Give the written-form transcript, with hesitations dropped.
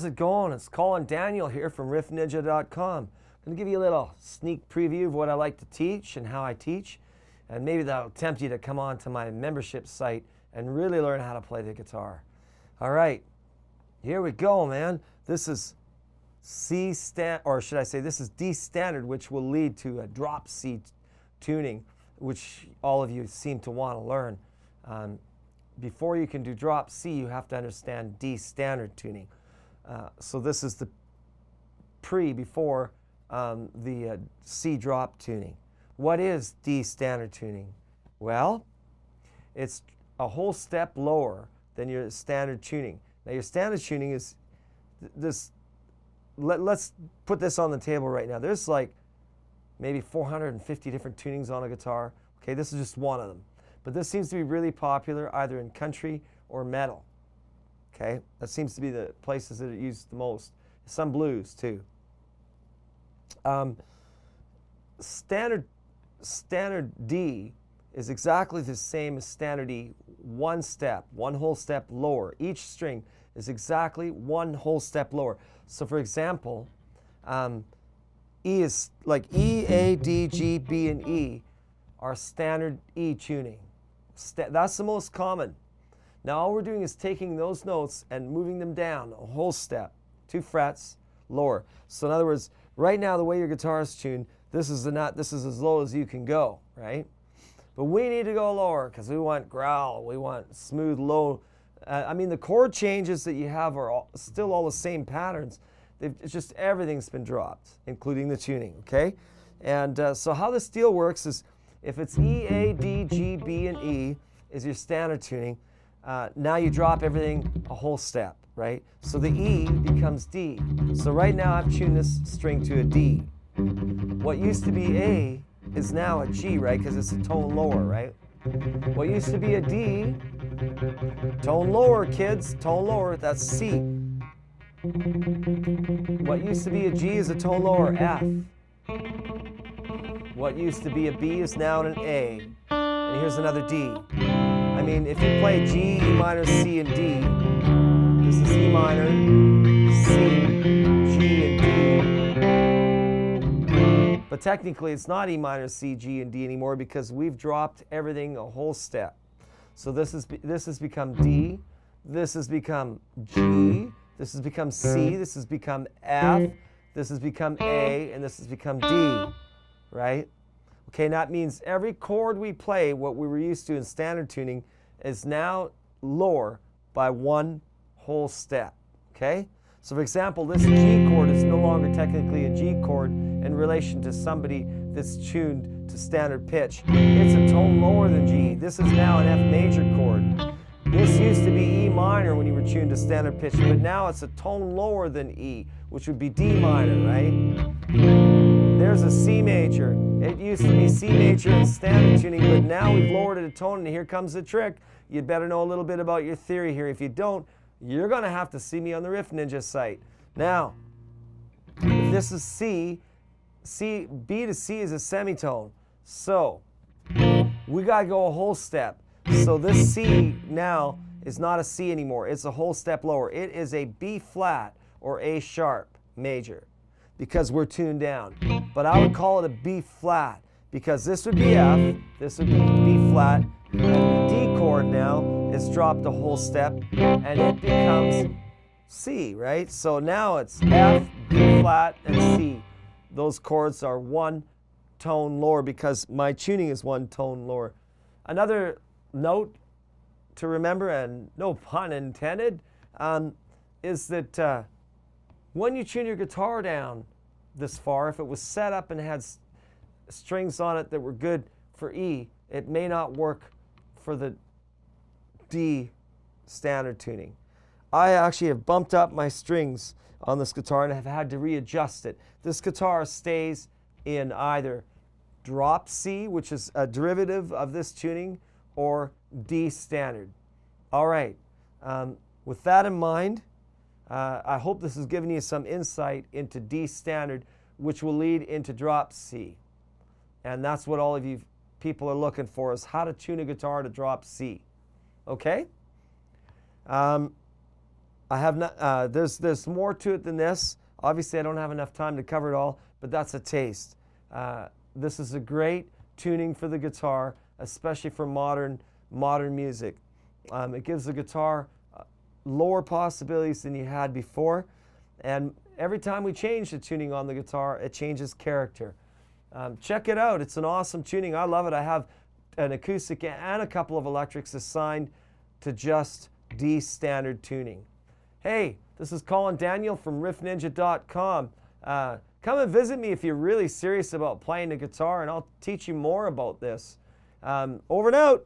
How's it going? It's Colin Daniel here from riffninja.com. I'm going to give you a little sneak preview of what I like to teach and how I teach, and maybe that'll tempt you to come on to my membership site and really learn how to play the guitar. All right, here we go, man. This is C standard, or should I say this is D standard, which will lead to a drop C tuning, which all of you seem to want to learn. Before you can do drop C, you have to understand D standard tuning. So this is the before the C drop tuning. What is D standard tuning? Well, it's a whole step lower than your standard tuning. Now your standard tuning is this. Let's put this on the table right now. There's like maybe 450 different tunings on a guitar. Okay, this is just one of them. But this seems to be really popular either in country or metal. Okay, that seems to be the places that are used the most. Some blues too. Standard D is exactly the same as standard E, one whole step lower. Each string is exactly one whole step lower. So for example, E is like E, A, D, G, B, and E are standard E tuning. That's the most common. Now all we're doing is taking those notes and moving them down a whole step, 2 frets lower. So in other words, right now the way your guitar is tuned, this is as low as you can go, right? But we need to go lower because we want growl, we want smooth, low. I mean, the chord changes that you have are still all the same patterns. It's just everything's been dropped, including the tuning, okay? And so how this deal works is if it's E, A, D, G, B, and E is your standard tuning, now you drop everything a whole step, right? So the E becomes D. So right now I've tuned this string to a D. What used to be A is now a G, right? Because it's a tone lower, right? What used to be a D, tone lower, kids, tone lower, that's C. What used to be a G is a tone lower, F. What used to be a B is now an A. And here's another D. I mean, if you play G, E minor, C, and D, this is E minor, C, G, and D. But technically, it's not E minor, C, G, and D anymore because we've dropped everything a whole step. So this has become D, this has become G, this has become C, this has become F, this has become A, and this has become D, right? Okay, and that means every chord we play, what we were used to in standard tuning, is now lower by one whole step, okay? So for example, this G chord is no longer technically a G chord in relation to somebody that's tuned to standard pitch. It's a tone lower than G. This is now an F major chord. This used to be E minor when you were tuned to standard pitch, but now it's a tone lower than E, which would be D minor, right? There's a C major. It used to be C major in standard tuning, but now we've lowered it a tone, and here comes the trick. You'd better know a little bit about your theory here. If you don't, you're going to have to see me on the Riff Ninja site. Now, if this is C, B to C is a semitone. So, we got to go a whole step. So this C now is not a C anymore. It's a whole step lower. It is a B flat or A sharp major because we're tuned down. But I would call it a B flat because this would be F, this would be B flat, and the D chord now is dropped a whole step and it becomes C, right? So now it's F, B flat, and C. Those chords are one tone lower because my tuning is one tone lower. Another note to remember, and no pun intended, is that when you tune your guitar down this far, if it was set up and had strings on it that were good for E, it may not work for the D standard tuning. I actually have bumped up my strings on this guitar and have had to readjust it. This guitar stays in either drop C, which is a derivative of this tuning, or D standard. All right, with that in mind, I hope this has given you some insight into D standard, which will lead into drop C. And that's what all of you people are looking for, is how to tune a guitar to drop C. Okay? I have not, there's more to it than this. Obviously, I don't have enough time to cover it all, but that's a taste. This is a great tuning for the guitar, especially for modern music. It gives the guitar lower possibilities than you had before, and every time we change the tuning on the guitar, it changes character. Check it out. It's an awesome tuning. I love it. I have an acoustic and a couple of electrics assigned to just D standard tuning. Hey, this is Colin Daniel from riffninja.com. Come and visit me if you're really serious about playing the guitar, and I'll teach you more about this. Over and out.